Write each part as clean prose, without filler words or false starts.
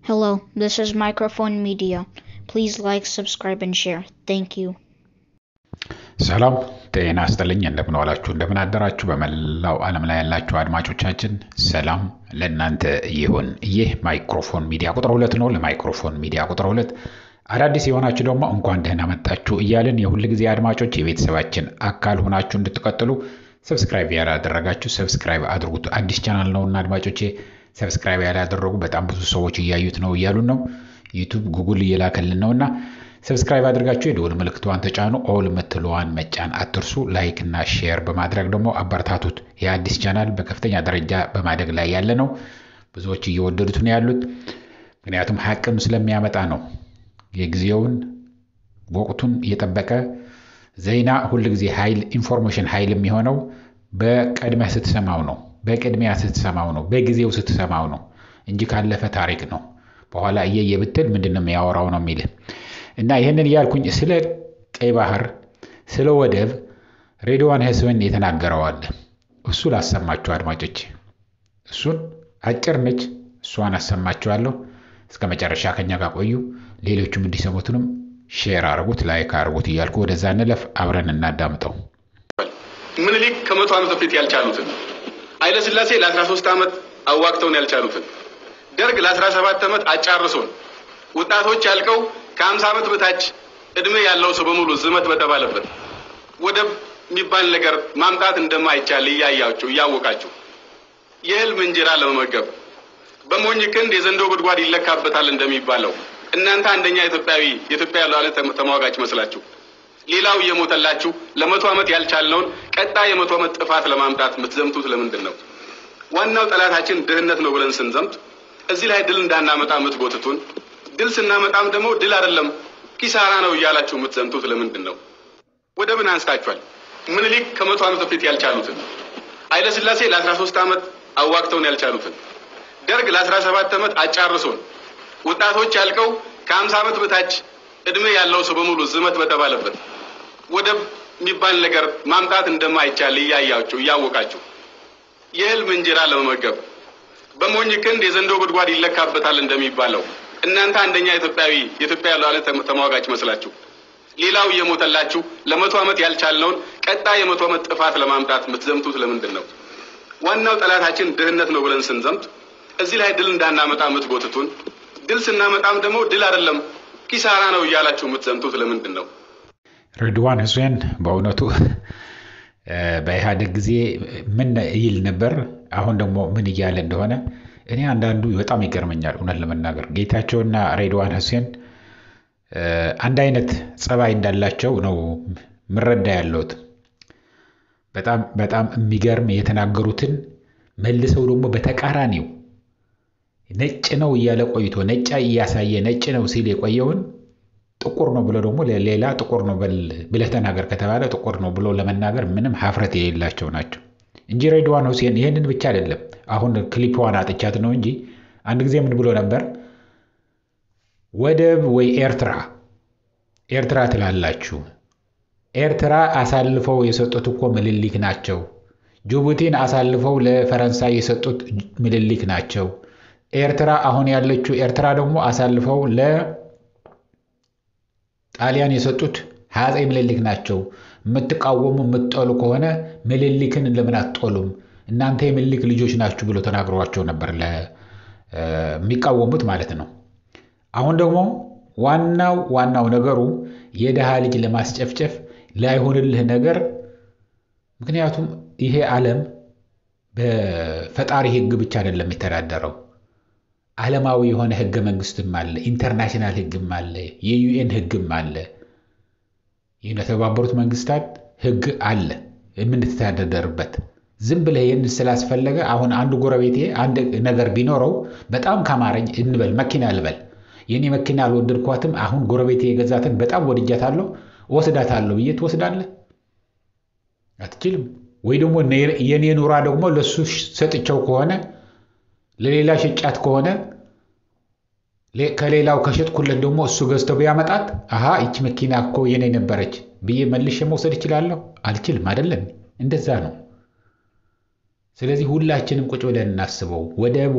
Hello, this is Microphone Media. Please like, subscribe, and share. Thank you. ሰላም ጤና ይስጥልኝ እንደምን ዋላችሁ እንደምን አደራችሁ በመላው ዓለም ላይ ያላችሁ አድማጮቻችን ሰላም ለእናንተ ይሁን። ይህ ማይክሮፎን ሚዲያ ቁጥር 2 ነው። ለማይክሮፎን ሚዲያ ቁጥር 2 አዳዲስ የሆናችሁ ደግሞ እንኳን ደህና መጣችሁ እያልን የሁሉ ጊዜ አድማጮች የቤተሰባችን አካል ሆናችሁ እንድትቀጥሉ ሰብስክራይብ ያላደረጋችሁ ሰብስክራይብ አድርጉት። አዲስ ቻናል ነውና አድማጮቼ ሰብስክራይብ ያላደረጉ በጣም ብዙ ሰዎች እያዩት ነው እያሉን ነው። ዩቲዩብ ጉግል እየላከልን ነውና ሰብስክራይብ አድርጋችሁ የደወል ምልክቷን ተጫኑ። ኦል ምትለዋን መጫን አትርሱ። ላይክ እና ሼር በማድረግ ደግሞ አበረታቱት። የአዲስ ቻናል በከፍተኛ ደረጃ በማደግ ላይ ያለ ነው። ብዙዎች እየወደዱት ነው ያሉት። ምክንያቱም ሐቅም ስለሚያመጣ ነው። የጊዜውን ወቅቱን እየጠበቀ ዜና ሁሉ ጊዜ ኃይል ኢንፎርሜሽን ኃይል የሚሆነው በቅድሚያ ስትሰማው ነው። በጊዜው ስትሰማው ነው እንጂ ካለፈ ታሪክ ነው። በኋላ እየየብትል ምንድነው የሚያወራው ነው የሚል እና ይሄንን ያልኩኝ ስለ ቀይ ባህር ስለ ወደብ ሬድዋን ሐሰን የተናገረው አለ። እሱ ላሰማችሁ አድማጮች። እሱን አጭር ነች። እሷን አሰማችኋለሁ። እስከ መጨረሻ ከኛ ጋር ቆዩ። ሌሎችም እንዲሰሙትንም ሼር አድርጉት፣ ላይክ አድርጉት እያልኩ ወደዛ እንለፍ። አብረን እናዳምጠው። ምኒልክ ከመቶ ዓመት በፊት ያልቻሉትን ኃይለ ሥላሴ ለ13 ዓመት አዋክተውን ያልቻሉትን ደርግ ለ17 ዓመት አጫርሶን ወጣቶች ያልቀው ከ50 ዓመት በታች እድሜ ያለው ሰው በሙሉ ዝመት በተባለበት ወደብ የሚባል ነገር ማምጣት እንደማይቻል እያወቃችሁ የህልም እንጀራ ለመመገብ በሞኝ ክንድ የዘንዶ ጉድጓድ ይለካበታል እንደሚባለው እናንተ አንደኛ ኢትዮጵያ ሉዓላዊነት ተሟጋች መስላችሁ ሌላው እየሞተላችሁ ለ100 ዓመት ያልቻልነውን ቀጣይ የ100 ዓመት ጥፋት ለማምጣት የምትዘምቱት ለምንድን ነው? ዋናው ጠላታችን ድህነት ነው ብለን ስንዘምት እዚህ ላይ ድል እንዳናመጣ የምትጎትቱን፣ ድል ስናመጣም ደግሞ ድል አይደለም ኪሳራ ነው እያላችሁ የምትዘምቱት ለምንድን ነው? ወደብን አንስታችኋል። ምኒልክ ከመቶ ዓመት በፊት ያልቻሉትን ኃይለ ሥላሴ ለ13 ዓመት አዋክተውን ያልቻሉትን ደርግ ለ17 ዓመት አጫርሶን ወጣቶች ያልቀው ከ50 ዓመት በታች እድሜ ያለው ሰው በሙሉ ዝመት በተባለበት ወደብ የሚባል ነገር ማምጣት እንደማይቻል እያወቃችሁ የህልም እንጀራ ለመመገብ በሞኝ ክንድ የዘንዶ ጉድጓድ ይለካበታል እንደሚባለው እናንተ አንደኛ ኢትዮጵያ ሉዓላዊነት ተሟጋች መስላችሁ ሌላው እየሞተላችሁ ለ100 ዓመት ያልቻልነውን ቀጣይ የ100 ዓመት ጥፋት ለማምጣት የምትዘምቱት ለምንድን ነው? ዋናው ጠላታችን ድህነት ነው ብለን ስንዘምት እዚህ ላይ ድል እንዳናመጣ የምትጎትቱን፣ ድል ስናመጣም ደግሞ ድል አይደለም ኪሳራ ነው እያላችሁ የምትዘምቱት ለምንድን ነው? ሬድዋን ሐሰን በእውነቱ በኢህአዴግ ጊዜ ምን ይል ነበር፣ አሁን ደግሞ ምን እያለ እንደሆነ እኔ አንዳንዱ በጣም ይገርመኛል። እውነት ለመናገር ጌታቸውና ሬድዋን ሐሰን አንድ አይነት ጸባይ እንዳላቸው ነው ምረዳ ያለሁት። በጣም የሚገርም የተናገሩትን መልሰው ደግሞ በተቃራኒው ነጭ ነው እያለ ቆይቶ ነጭ እያሳየ ነጭ ነው ሲል የቆየውን ጥቁር ነው ብሎ ደግሞ ሌላ ጥቁር ነው ብለህ ተናገር ከተባለ ጥቁር ነው ብሎ ለመናገር ምንም ሀፍረት የሌላቸው ናቸው እንጂ ሬድዋን ሐሰን ይሄንን ብቻ አይደለም። አሁን ክሊፕዋን አጥቻት ነው እንጂ አንድ ጊዜ ምን ብሎ ነበር? ወደብ ወይ ኤርትራ ትላላችሁ። ኤርትራ አሳልፈው የሰጡት እኮ ምኒልክ ናቸው። ጅቡቲን አሳልፈው ለፈረንሳይ የሰጡት ምኒልክ ናቸው። ኤርትራ አሁን ያለችው ኤርትራ ደግሞ አሳልፈው ለጣሊያን የሰጡት አፄ ምኒልክ ናቸው። የምትቃወሙ የምትጠሉ ከሆነ ምኒልክን ለምን አትጠሉም? እናንተ የምኒልክ ልጆች ናችሁ ብሎ ተናግሯቸው ነበር፣ ለሚቃወሙት ማለት ነው። አሁን ደግሞ ዋናው ነገሩ የደሃ ልጅ ለማስጨፍጨፍ ላይሆንልህ ነገር። ምክንያቱም ይሄ ዓለም በፈጣሪ ሕግ ብቻ አይደለም የሚተዳደረው። ዓለማዊ የሆነ ሕገ መንግስትም አለ፣ ኢንተርናሽናል ሕግም አለ፣ የዩኤን ሕግም አለ፣ የተባበሩት መንግስታት ሕግ አለ የምንተዳደርበት። ዝም ብለህ ይህን ስላስፈለገ አሁን አንድ ጎረቤቴ አንድ ነገር ቢኖረው በጣም ካማረኝ እንበል መኪና ልበል፣ የኔ መኪና አልወደድኳትም፣ አሁን ጎረቤቴ የገዛትን በጣም ወድጃታለሁ ወስዳታለሁ ብዬ ትወስዳለህ? አትችልም። ወይ ደግሞ የኔ ኑራ ደግሞ ለሱ ሰጥቸው ከሆነ ለሌላ ሸጫት ከሆነ ከሌላው ከሸጥኩለት ደግሞ እሱ ገዝተው ቢያመጣት እቺ መኪና እኮ የኔ ነበረች ብዬ መልሼ መውሰድ እችላለሁ? አልችልም አይደለም? እንደዛ ነው። ስለዚህ ሁላችንም ቁጭ ብለን እናስበው። ወደብ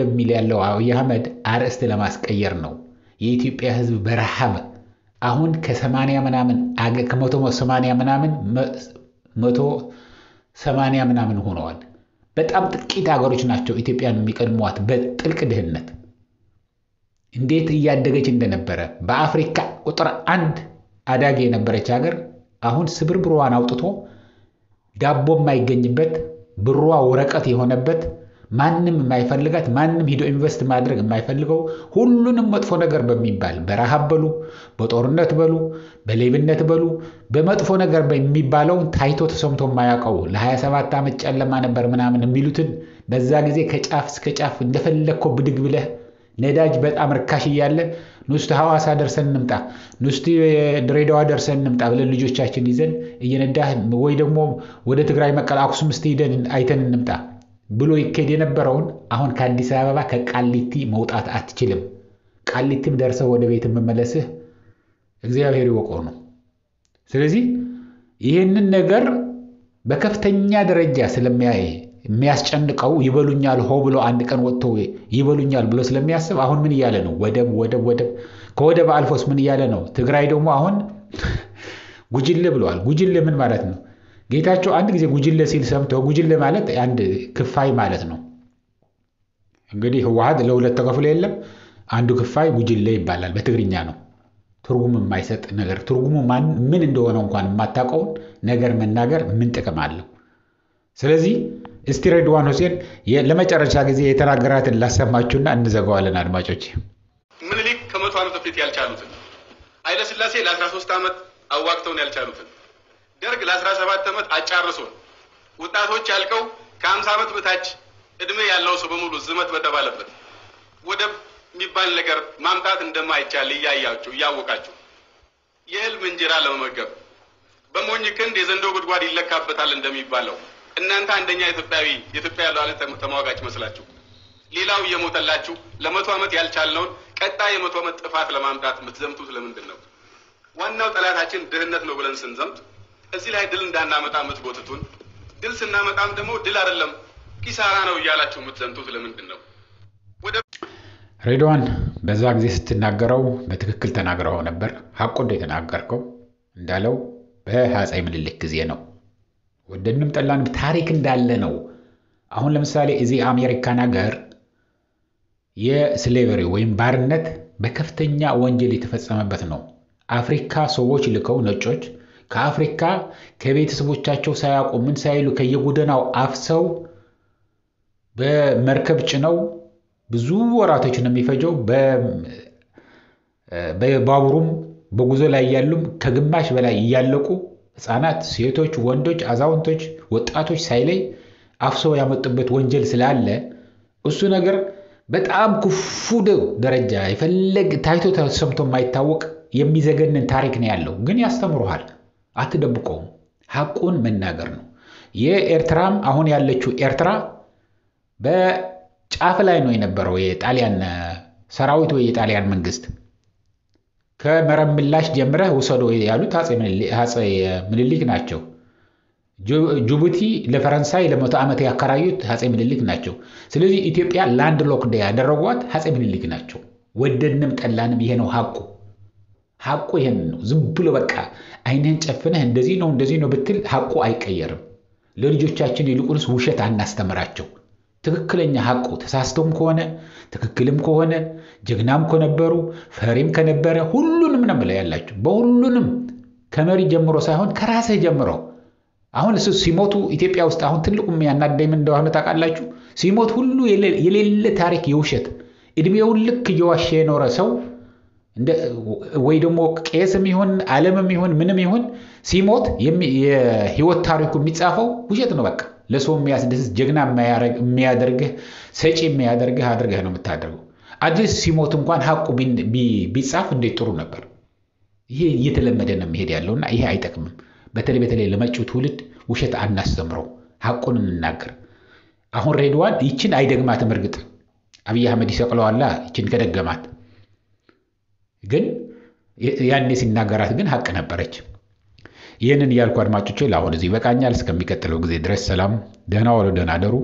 የሚል ያለው አብይ አህመድ አርዕስት ለማስቀየር ነው። የኢትዮጵያ ህዝብ በረሃብ አሁን ከ80 ምናምን ከ180 ምናምን 180 ምናምን ሆነዋል። በጣም ጥቂት ሀገሮች ናቸው ኢትዮጵያን የሚቀድሟት በጥልቅ ድህነት እንዴት እያደገች እንደነበረ። በአፍሪካ ቁጥር 1 አዳጊ የነበረች ሀገር አሁን ስብርብሯን አውጥቶ ዳቦ የማይገኝበት ብሯ ወረቀት የሆነበት ማንም የማይፈልጋት ማንም ሂዶ ኢንቨስት ማድረግ የማይፈልገው ሁሉንም መጥፎ ነገር በሚባል በረሃብ በሉ በጦርነት በሉ በሌብነት በሉ በመጥፎ ነገር በሚባለው ታይቶ ተሰምቶ የማያውቀው ለ27 ዓመት ጨለማ ነበር ምናምን የሚሉትን በዛ ጊዜ ከጫፍ እስከ ጫፍ እንደፈለከው ብድግ ብለህ ነዳጅ በጣም ርካሽ እያለ ንስቲ ሐዋሳ ደርሰን እንምጣ ንስቲ ድሬዳዋ ደርሰን እንምጣ ብለን ልጆቻችን ይዘን እየነዳህ ወይ ደግሞ ወደ ትግራይ መቀለ አክሱም እስቲ ሄደን አይተን እንምጣ ብሎ ይከድ የነበረውን አሁን ከአዲስ አበባ ከቃሊቲ መውጣት አትችልም። ቃሊቲም ደርሰው ወደ ቤት መመለስህ እግዚአብሔር ይወቀው ነው። ስለዚህ ይሄንን ነገር በከፍተኛ ደረጃ የሚያስጨንቀው ይበሉኛል ሆ ብሎ አንድ ቀን ወጥቶ ይበሉኛል ብሎ ስለሚያስብ አሁን ምን እያለ ነው? ወደብ ከወደብ አልፎስ ምን እያለ ነው? ትግራይ ደግሞ አሁን ጉጅሌ ብለዋል። ጉጅሌ ምን ማለት ነው? ጌታቸው አንድ ጊዜ ጉጅሌ ሲል ሰምቶ ጉጅሌ ማለት አንድ ክፋይ ማለት ነው። እንግዲህ ህወሓት ለሁለት ተከፍሎ የለም አንዱ ክፋይ ጉጅሌ ይባላል። በትግርኛ ነው። ትርጉም የማይሰጥ ነገር ትርጉሙ ምን እንደሆነ እንኳን የማታውቀውን ነገር መናገር ምን ጥቅም አለው? ስለዚህ እስቲ ሬድዋን ሁሴን ለመጨረሻ ጊዜ የተናገራትን ላሰማችሁና እንዘጋዋለን አድማጮች። ምኒልክ ከ100 ዓመት በፊት ያልቻሉትን ኃይለ ሥላሴ ለ13 ዓመት አዋግተውን ያልቻሉትን ደርግ ለ17 ዓመት አጫርሶን ወጣቶች ያልቀው ከ50 ዓመት በታች እድሜ ያለው ሰው በሙሉ ዝመት በተባለበት ወደብ የሚባል ነገር ማምጣት እንደማይቻል እያወቃችሁ የህልም እንጀራ ለመመገብ በሞኝ ክንድ የዘንዶ ጉድጓድ ይለካበታል እንደሚባለው እናንተ አንደኛ ኢትዮጵያ ሉዓላዊነት ተሟጋች መስላችሁ ሌላው እየሞተላችሁ ለ100 ዓመት ያልቻልነውን ቀጣይ የ100 ዓመት ጥፋት ለማምጣት የምትዘምቱት ለምንድን ነው? ዋናው ጠላታችን ድህነት ነው ብለን ስንዘምት እዚህ ላይ ድል እንዳናመጣ የምትጎትቱን፣ ድል ስናመጣም ደግሞ ድል አይደለም ኪሳራ ነው እያላችሁ የምትዘምቱት ለምንድን ነው? ሬድዋን በዛ ጊዜ ስትናገረው በትክክል ተናግረው ነበር። ሐቁ እንደተናገርከው እንዳለው በአፄ ምኒልክ ጊዜ ነው። ወደንም ጠላንም ታሪክ እንዳለ ነው። አሁን ለምሳሌ እዚህ አሜሪካን ሀገር የስሌቨሪ ወይም ባርነት በከፍተኛ ወንጀል የተፈጸመበት ነው። አፍሪካ ሰዎች ልከው ነጮች ከአፍሪካ ከቤተሰቦቻቸው ሳያውቁ ምን ሳይሉ ከየጎደናው አፍሰው በመርከብ ጭነው ብዙ ወራቶች ነው የሚፈጀው። በባቡሩም በጉዞ ላይ ያሉም ከግማሽ በላይ እያለቁ ህፃናት፣ ሴቶች፣ ወንዶች፣ አዛውንቶች፣ ወጣቶች ሳይለይ አፍሰው ያመጡበት ወንጀል ስላለ እሱ ነገር በጣም ክፉ ደረጃ የፈለግ ታይቶ ተሰምቶ የማይታወቅ የሚዘገንን ታሪክ ነው ያለው። ግን ያስተምሩሃል፣ አትደብቀውም። ሐቁን መናገር ነው። የኤርትራም አሁን ያለችው ኤርትራ በጫፍ ላይ ነው የነበረው የጣሊያን ሰራዊት ወይ የጣሊያን መንግስት ከመረብ ምላሽ ጀምረህ ውሰዶ ያሉት አፄ ምኒልክ ናቸው። ጅቡቲ ለፈረንሳይ ለ100 ዓመት ያከራዩት አፄ ምኒልክ ናቸው። ስለዚህ ኢትዮጵያ ላንድ ሎክድ ያደረጓት አፄ ምኒልክ ናቸው። ወደድንም ጠላንም ይሄ ነው ሐቁ። ሐቁ ይሄን ነው። ዝም ብሎ በቃ አይነን ጨፍነህ እንደዚህ ነው ብትል ሐቁ አይቀየርም። ለልጆቻችን ይልቁንስ ውሸት አናስተምራቸው። ትክክለኛ ሐቁ ተሳስተውም ከሆነ ትክክልም ከሆነ ጀግናም ከነበሩ ፈሪም ከነበረ ሁሉንም ነው ማለት ያላችሁ። በሁሉንም ከመሪ ጀምሮ ሳይሆን ከራስህ ጀምሮ። አሁን እሱ ሲሞቱ ኢትዮጵያ ውስጥ አሁን ትልቁም ያናደኝ ምን እንደሆነ ታውቃላችሁ? ሲሞት ሁሉ የሌለ ታሪክ የውሸት እድሜውን ልክ እየዋሸ የኖረ ሰው ወይ ደግሞ ቄስም ይሁን ዓለምም ይሁን ምንም ይሁን ሲሞት የህይወት ታሪኩ የሚጻፈው ውሸት ነው። በቃ ለሰው የሚያስደስት ጀግና የሚያደርግህ ሰጪ የሚያደርግህ አድርገህ ነው የምታደርገው። አዲስ ሲሞት እንኳን ሐቁ ቢጻፍ እንዴት ጥሩ ነበር። ይሄ እየተለመደ ነው የሚሄድ ያለውና ይሄ አይጠቅምም። በተለይ ለመጪው ትውልድ ውሸት አናስተምረው፣ ሐቁን እንናገር። አሁን ሬድዋን ይችን አይደግማትም። እርግጥ አብይ አህመድ ይሰቅለዋላ ይችን ከደገማት፣ ግን ያኔ ሲናገራት ግን ሐቅ ነበረች። ይህንን ያልኩ አድማጮቼ ለአሁን እዚህ በቃኛል። እስከሚቀጥለው ጊዜ ድረስ ሰላም፣ ደህና ዋሉ፣ ደህና አደሩ።